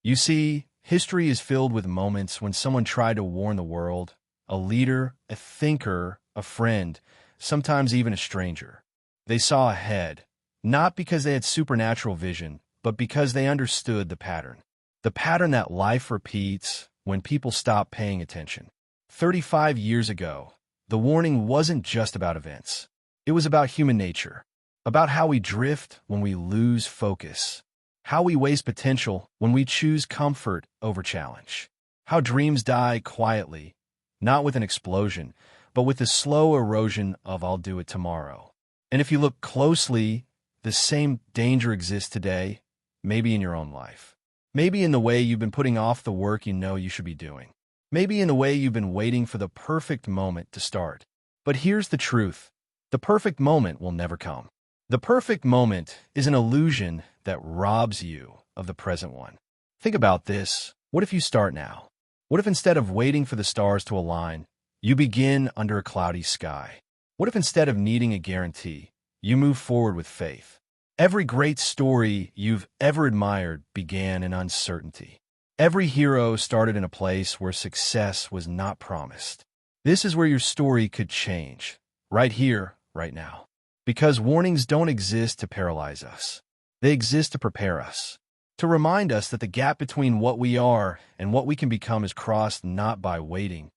You see, history is filled with moments when someone tried to warn the world, a leader, a thinker, a friend, sometimes even a stranger. They saw ahead, not because they had supernatural vision, but because they understood the pattern. The pattern that life repeats when people stop paying attention. 35 years ago, the warning wasn't just about events. It was about human nature, about how we drift when we lose focus, how we waste potential when we choose comfort over challenge, how dreams die quietly, not with an explosion, but with the slow erosion of "I'll do it tomorrow." And if you look closely, the same danger exists today, maybe in your own life. Maybe in the way you've been putting off the work you know you should be doing. Maybe in the way you've been waiting for the perfect moment to start. But here's the truth. The perfect moment will never come. The perfect moment is an illusion that robs you of the present one. Think about this. What if you start now? What if instead of waiting for the stars to align, you begin under a cloudy sky? What if instead of needing a guarantee, you move forward with faith? Every great story you've ever admired began in uncertainty. Every hero started in a place where success was not promised. This is where your story could change, right here, right now. Because warnings don't exist to paralyze us. They exist to prepare us, to remind us that the gap between what we are and what we can become is crossed not by waiting,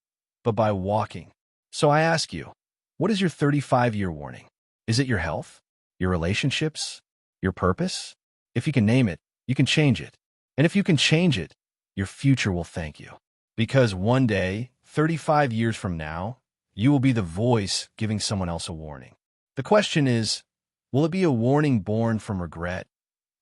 but by walking. So I ask you, what is your 35-year warning? Is it your health? Your relationships? Your purpose? If you can name it, you can change it. And if you can change it, your future will thank you. Because one day, 35 years from now, you will be the voice giving someone else a warning. The question is, will it be a warning born from regret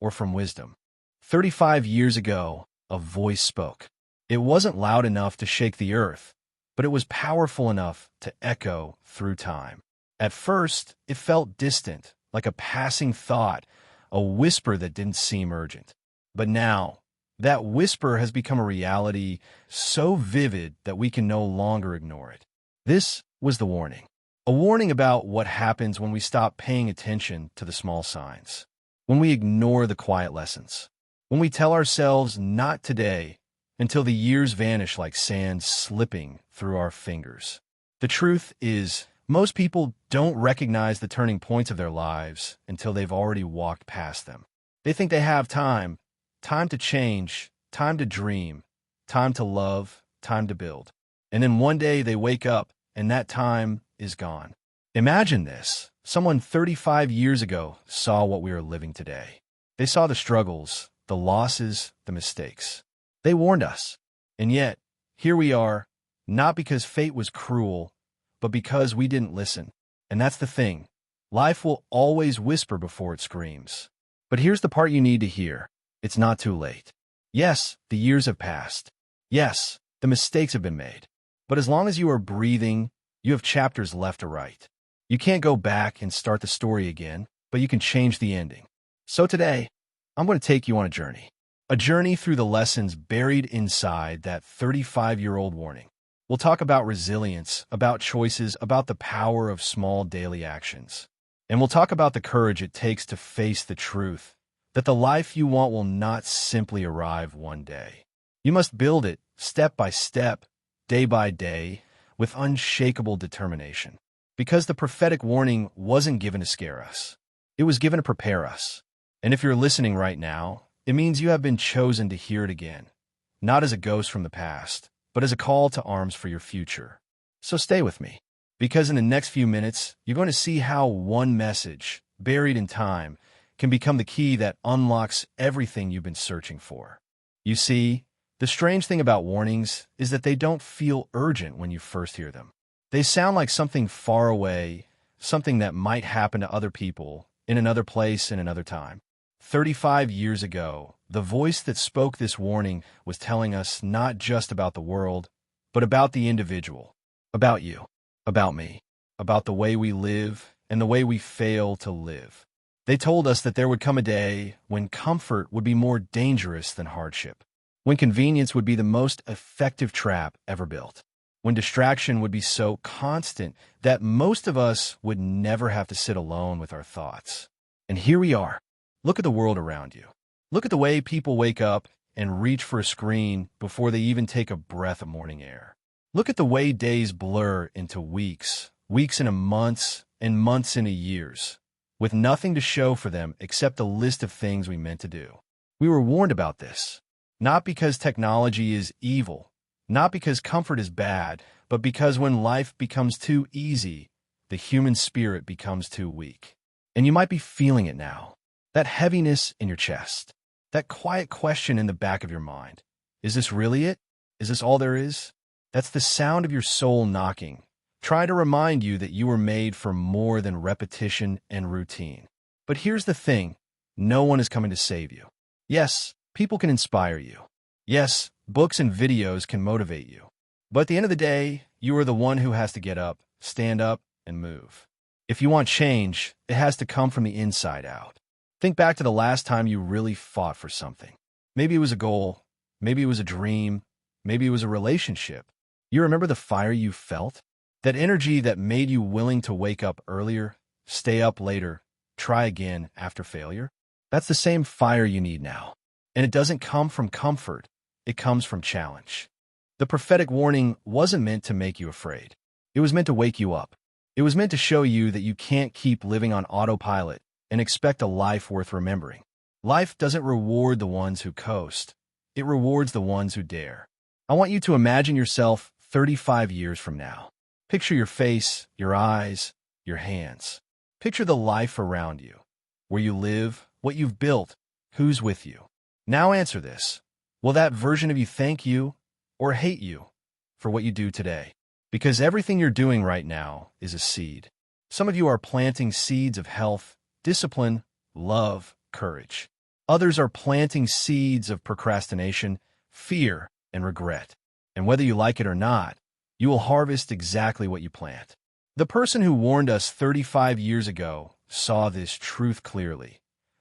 or from wisdom? 35 years ago, a voice spoke. It wasn't loud enough to shake the earth, but it was powerful enough to echo through time. At first, it felt distant, like a passing thought, a whisper that didn't seem urgent. But now, that whisper has become a reality so vivid that we can no longer ignore it. This was the warning. A warning about what happens when we stop paying attention to the small signs, when we ignore the quiet lessons, when we tell ourselves not today until the years vanish like sand slipping through our fingers. The truth is, most people don't recognize the turning points of their lives until they've already walked past them. They think they have time to change, time to dream, time to love, time to build. And then one day they wake up and that time is gone. Imagine this. Someone 35 years ago saw what we are living today. They saw the struggles, the losses, the mistakes. They warned us. And yet, here we are, not because fate was cruel, but because we didn't listen. And that's the thing. Life will always whisper before it screams. But here's the part you need to hear. It's not too late. Yes, the years have passed. Yes, the mistakes have been made. But as long as you are breathing, you have chapters left to write. You can't go back and start the story again, but you can change the ending. So today, I'm going to take you on a journey through the lessons buried inside that 35-year-old warning. We'll talk about resilience, about choices, about the power of small daily actions. And we'll talk about the courage it takes to face the truth that the life you want will not simply arrive one day. You must build it step by step, day by day, with unshakable determination. Because the prophetic warning wasn't given to scare us. It was given to prepare us. And if you're listening right now, it means you have been chosen to hear it again, not as a ghost from the past, but as a call to arms for your future. So stay with me, because in the next few minutes, you're going to see how one message, buried in time, can become the key that unlocks everything you've been searching for. You see, the strange thing about warnings is that they don't feel urgent when you first hear them. They sound like something far away, something that might happen to other people, in another place, in another time. 35 years ago, the voice that spoke this warning was telling us not just about the world, but about the individual, about you, about me, about the way we live and the way we fail to live. They told us that there would come a day when comfort would be more dangerous than hardship, when convenience would be the most effective trap ever built, when distraction would be so constant that most of us would never have to sit alone with our thoughts. And here we are. Look at the world around you. Look at the way people wake up and reach for a screen before they even take a breath of morning air. Look at the way days blur into weeks, weeks into months, and months into years, with nothing to show for them except a list of things we meant to do. We were warned about this, not because technology is evil, not because comfort is bad, but because when life becomes too easy, the human spirit becomes too weak. And you might be feeling it now, that heaviness in your chest, that quiet question in the back of your mind. Is this really it? Is this all there is? That's the sound of your soul knocking, trying to remind you that you were made for more than repetition and routine. But here's the thing, no one is coming to save you. Yes, people can inspire you. Yes, books and videos can motivate you. But at the end of the day, you are the one who has to get up, stand up, and move. If you want change, it has to come from the inside out. Think back to the last time you really fought for something. Maybe it was a goal, maybe it was a dream, maybe it was a relationship. You remember the fire you felt? That energy that made you willing to wake up earlier, stay up later, try again after failure? That's the same fire you need now. And it doesn't come from comfort, it comes from challenge. The prophetic warning wasn't meant to make you afraid. It was meant to wake you up. It was meant to show you that you can't keep living on autopilot and expect a life worth remembering. Life doesn't reward the ones who coast. It rewards the ones who dare. I want you to imagine yourself 35 years from now. Picture your face, your eyes, your hands. Picture the life around you, where you live, what you've built, who's with you. Now answer this. Will that version of you thank you or hate you for what you do today? Because everything you're doing right now is a seed. Some of you are planting seeds of health, discipline, love, courage. Others are planting seeds of procrastination, fear, and regret. And whether you like it or not, you will harvest exactly what you plant. The person who warned us 35 years ago saw this truth clearly,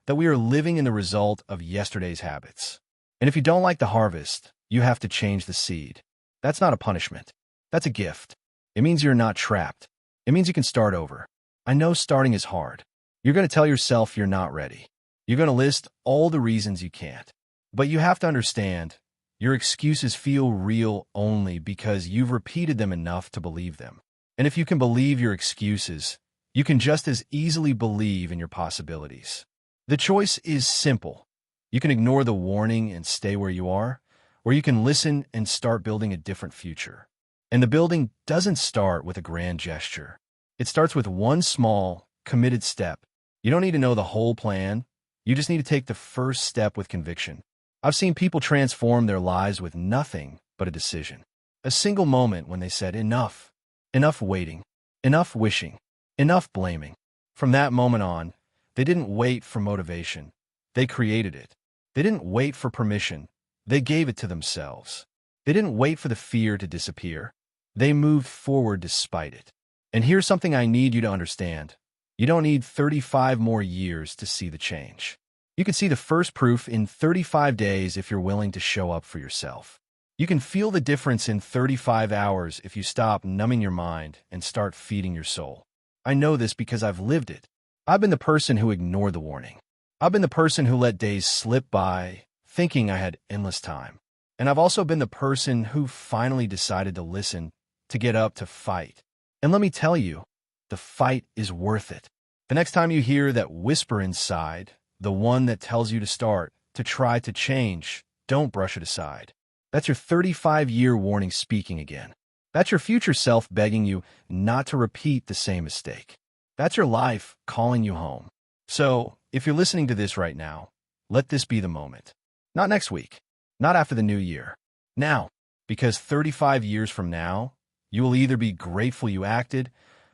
that we are living in the result of yesterday's habits. And if you don't like the harvest, you have to change the seed. That's not a punishment. That's a gift. It means you're not trapped. It means you can start over. I know starting is hard. You're going to tell yourself you're not ready. You're going to list all the reasons you can't. But you have to understand, your excuses feel real only because you've repeated them enough to believe them. And if you can believe your excuses, you can just as easily believe in your possibilities. The choice is simple. You can ignore the warning and stay where you are, or you can listen and start building a different future. And the building doesn't start with a grand gesture. It starts with one small, committed step. You don't need to know the whole plan. You just need to take the first step with conviction. I've seen people transform their lives with nothing but a decision. A single moment when they said, enough. Enough waiting. Enough wishing. Enough blaming. From that moment on, they didn't wait for motivation. They created it. They didn't wait for permission. They gave it to themselves. They didn't wait for the fear to disappear. They moved forward despite it. And here's something I need you to understand. You don't need 35 more years to see the change. You can see the first proof in 35 days if you're willing to show up for yourself. You can feel the difference in 35 hours if you stop numbing your mind and start feeding your soul. I know this because I've lived it. I've been the person who ignored the warning. I've been the person who let days slip by, thinking I had endless time. And I've also been the person who finally decided to listen, to get up, to fight. And let me tell you, the fight is worth it. The next time you hear that whisper inside, the one that tells you to start, to try to change, don't brush it aside. That's your 35-year warning speaking again. That's your future self begging you not to repeat the same mistake. That's your life calling you home. So, if you're listening to this right now, let this be the moment. Not next week. Not after the new year. Now. Because 35 years from now, you will either be grateful you acted,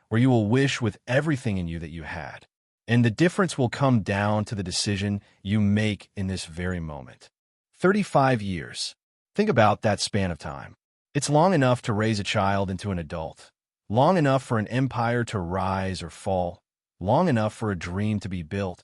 or you will wish with everything in you that you had. And the difference will come down to the decision you make in this very moment. 35 years. Think about that span of time. It's long enough to raise a child into an adult. Long enough for an empire to rise or fall. Long enough for a dream to be built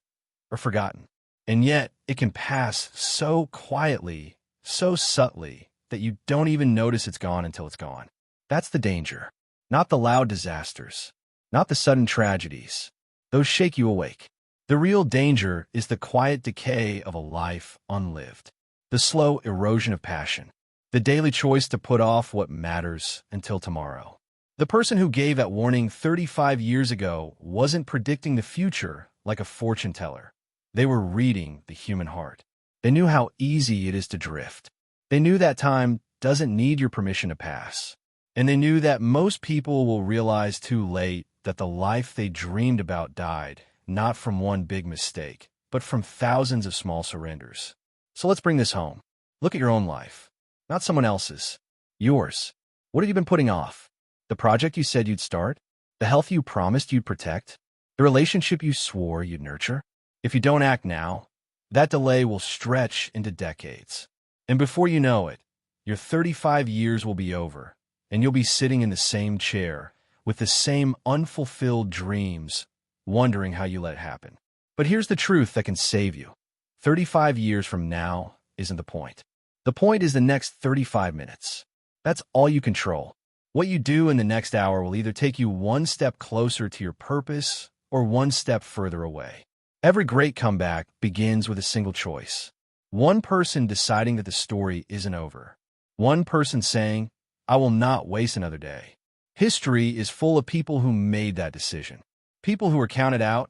or forgotten. And yet, it can pass so quietly, so subtly, that you don't even notice it's gone until it's gone. That's the danger. Not the loud disasters. Not the sudden tragedies. Those shake you awake. The real danger is the quiet decay of a life unlived. the slow erosion of passion, the daily choice to put off what matters until tomorrow. The person who gave that warning 35 years ago wasn't predicting the future like a fortune teller. They were reading the human heart. They knew how easy it is to drift. They knew that time doesn't need your permission to pass. And they knew that most people will realize too late that the life they dreamed about died, not from one big mistake, but from thousands of small surrenders. So let's bring this home. Look at your own life, not someone else's. Yours. What have you been putting off? The project you said you'd start? The health you promised you'd protect? The relationship you swore you'd nurture? If you don't act now, that delay will stretch into decades. And before you know it, your 35 years will be over, and you'll be sitting in the same chair with the same unfulfilled dreams, wondering how you let it happen. But here's the truth that can save you. 35 years from now isn't the point. The point is the next 35 minutes. That's all you control. What you do in the next hour will either take you one step closer to your purpose or one step further away. Every great comeback begins with a single choice. One person deciding that the story isn't over. One person saying, I will not waste another day. History is full of people who made that decision. People who were counted out,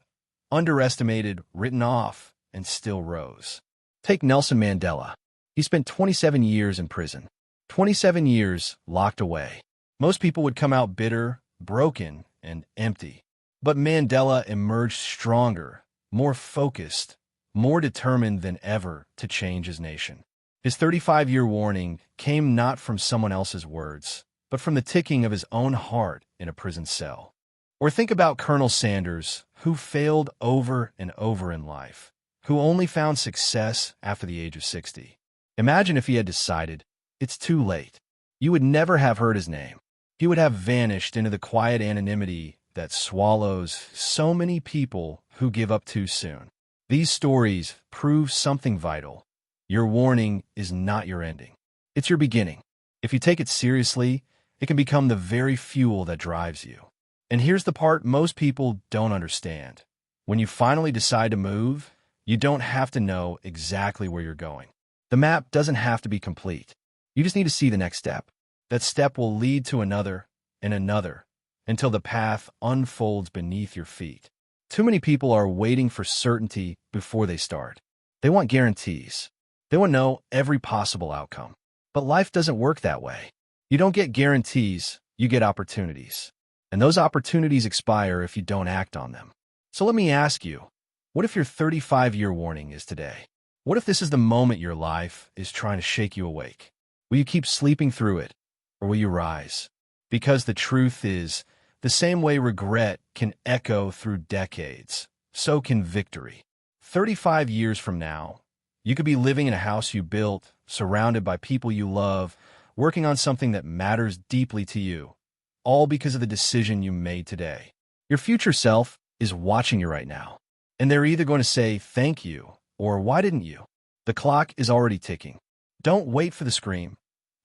underestimated, written off, and still rose. Take Nelson Mandela. He spent 27 years in prison. 27 years locked away. Most people would come out bitter, broken, and empty. But Mandela emerged stronger, more focused, more determined than ever to change his nation. His 35-year warning came not from someone else's words, but from the ticking of his own heart in a prison cell. Or think about Colonel Sanders, who failed over and over in life, who only found success after the age of 60. Imagine if he had decided, it's too late. You would never have heard his name. He would have vanished into the quiet anonymity that swallows so many people who give up too soon. These stories prove something vital. Your warning is not your ending. It's your beginning. If you take it seriously, it can become the very fuel that drives you. And here's the part most people don't understand. When you finally decide to move, you don't have to know exactly where you're going. The map doesn't have to be complete. You just need to see the next step. That step will lead to another and another until the path unfolds beneath your feet. Too many people are waiting for certainty before they start. They want guarantees. They want to know every possible outcome. But life doesn't work that way. You don't get guarantees, you get opportunities. And those opportunities expire if you don't act on them. So let me ask you, what if your 35-year warning is today? What if this is the moment your life is trying to shake you awake? Will you keep sleeping through it, or will you rise? Because the truth is, the same way regret can echo through decades, so can victory. 35 years from now, you could be living in a house you built, surrounded by people you love, working on something that matters deeply to you, all because of the decision you made today. Your future self is watching you right now, and they're either going to say thank you or why didn't you? The clock is already ticking. Don't wait for the scream.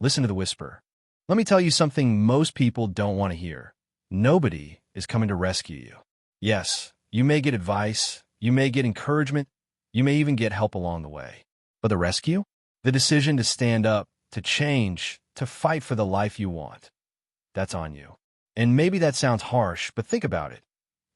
Listen to the whisper. Let me tell you something most people don't want to hear. Nobody is coming to rescue you. Yes, you may get advice, you may get encouragement, you may even get help along the way. But the rescue? The decision to stand up, to change, to fight for the life you want. That's on you. And maybe that sounds harsh, but think about it.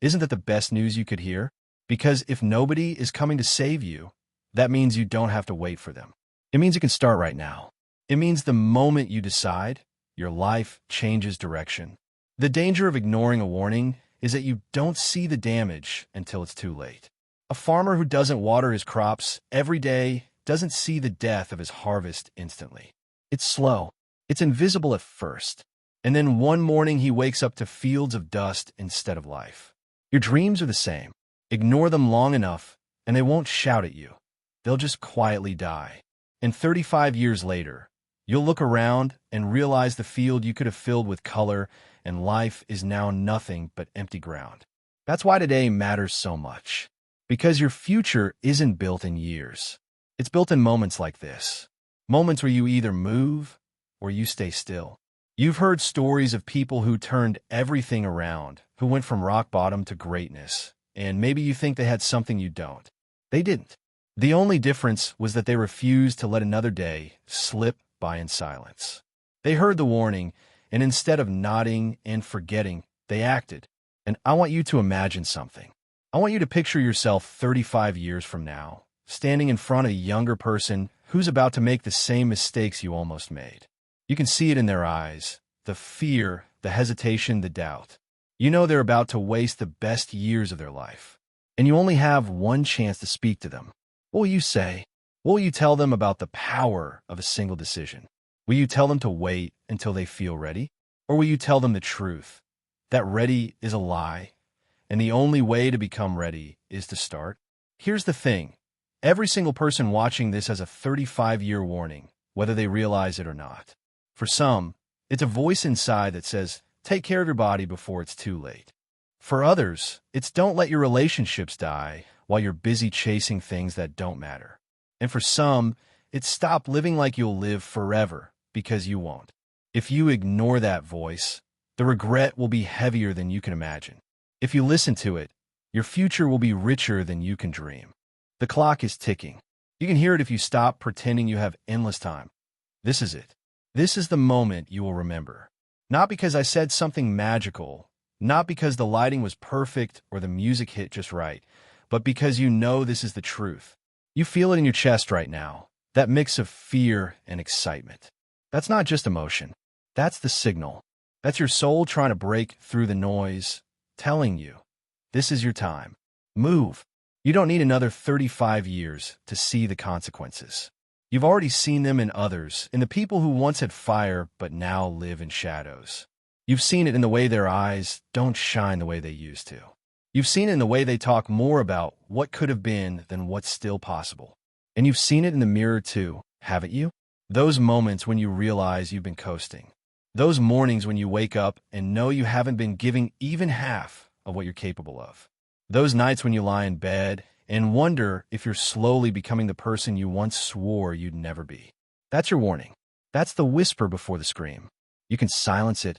Isn't that the best news you could hear? Because if nobody is coming to save you, that means you don't have to wait for them. It means you can start right now. It means the moment you decide, your life changes direction. The danger of ignoring a warning is that you don't see the damage until it's too late. A farmer who doesn't water his crops every day doesn't see the death of his harvest instantly. It's slow. It's invisible at first. And then one morning he wakes up to fields of dust instead of life. Your dreams are the same. Ignore them long enough, and they won't shout at you. They'll just quietly die. And 35 years later, you'll look around and realize the field you could have filled with color and life is now nothing but empty ground. That's why today matters so much. Because your future isn't built in years. It's built in moments like this. Moments where you either move or you stay still. You've heard stories of people who turned everything around, who went from rock bottom to greatness. And maybe you think they had something you don't. They didn't. The only difference was that they refused to let another day slip by in silence. They heard the warning, and instead of nodding and forgetting, they acted. And I want you to imagine something. I want you to picture yourself 35 years from now, standing in front of a younger person who's about to make the same mistakes you almost made. You can see it in their eyes, the fear, the hesitation, the doubt. You know they're about to waste the best years of their life, and you only have one chance to speak to them. What will you say? What will you tell them about the power of a single decision? Will you tell them to wait until they feel ready? Or will you tell them the truth, that ready is a lie, and the only way to become ready is to start? Here's the thing. Every single person watching this has a 35-year warning, whether they realize it or not. For some, it's a voice inside that says, take care of your body before it's too late. For others, it's don't let your relationships die while you're busy chasing things that don't matter. And for some, it's stop living like you'll live forever, because you won't. If you ignore that voice, the regret will be heavier than you can imagine. If you listen to it, your future will be richer than you can dream. The clock is ticking. You can hear it if you stop pretending you have endless time. This is it. This is the moment you will remember. Not because I said something magical, not because the lighting was perfect or the music hit just right, but because you know this is the truth. You feel it in your chest right now, that mix of fear and excitement. That's not just emotion. That's the signal. That's your soul trying to break through the noise, telling you, this is your time. Move. You don't need another 35 years to see the consequences. You've already seen them in others, in the people who once had fire but now live in shadows. You've seen it in the way their eyes don't shine the way they used to. You've seen it in the way they talk more about what could have been than what's still possible. And you've seen it in the mirror too, haven't you? Those moments when you realize you've been coasting. Those mornings when you wake up and know you haven't been giving even half of what you're capable of. Those nights when you lie in bed and wonder if you're slowly becoming the person you once swore you'd never be. That's your warning. That's the whisper before the scream. You can silence it,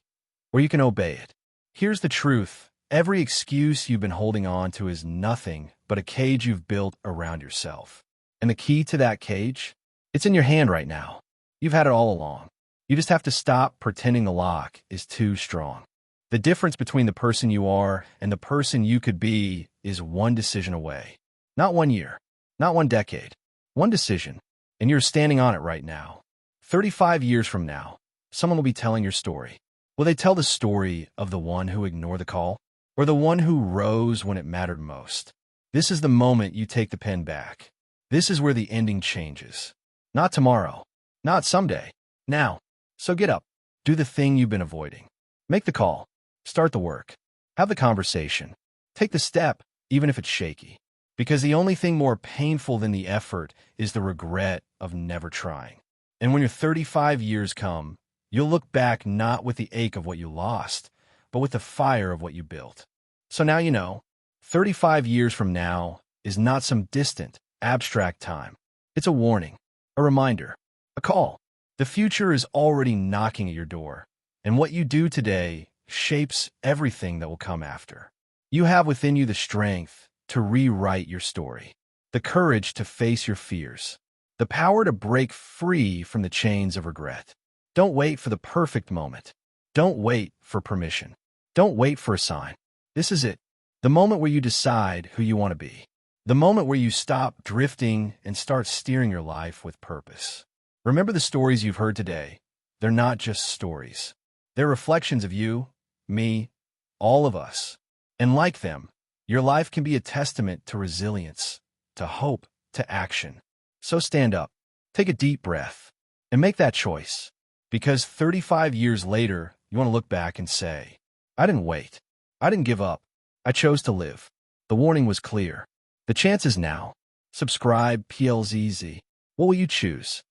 or you can obey it. Here's the truth. Every excuse you've been holding on to is nothing but a cage you've built around yourself. And the key to that cage? It's in your hand right now. You've had it all along. You just have to stop pretending the lock is too strong. The difference between the person you are and the person you could be is one decision away. Not 1 year, not 1 decade, one decision, and you're standing on it right now. 35 years from now, someone will be telling your story. Will they tell the story of the one who ignored the call, or the one who rose when it mattered most? This is the moment you take the pen back. This is where the ending changes. Not tomorrow, not someday, now. So get up, do the thing you've been avoiding. Make the call, start the work, have the conversation, take the step, even if it's shaky. Because the only thing more painful than the effort is the regret of never trying. And when your 35 years come, you'll look back not with the ache of what you lost, but with the fire of what you built. So now you know, 35 years from now is not some distant, abstract time. It's a warning, a reminder, a call. The future is already knocking at your door, and what you do today shapes everything that will come after. You have within you the strength to rewrite your story, the courage to face your fears, the power to break free from the chains of regret. Don't wait for the perfect moment. Don't wait for permission. Don't wait for a sign. This is it, the moment where you decide who you want to be, the moment where you stop drifting and start steering your life with purpose. Remember the stories you've heard today. They're not just stories. They're reflections of you, me, all of us. And like them, your life can be a testament to resilience, to hope, to action. So stand up, take a deep breath, and make that choice. Because 35 years later, you want to look back and say, I didn't wait. I didn't give up. I chose to live. The warning was clear. The chance is now. Subscribe, PLZZ. What will you choose?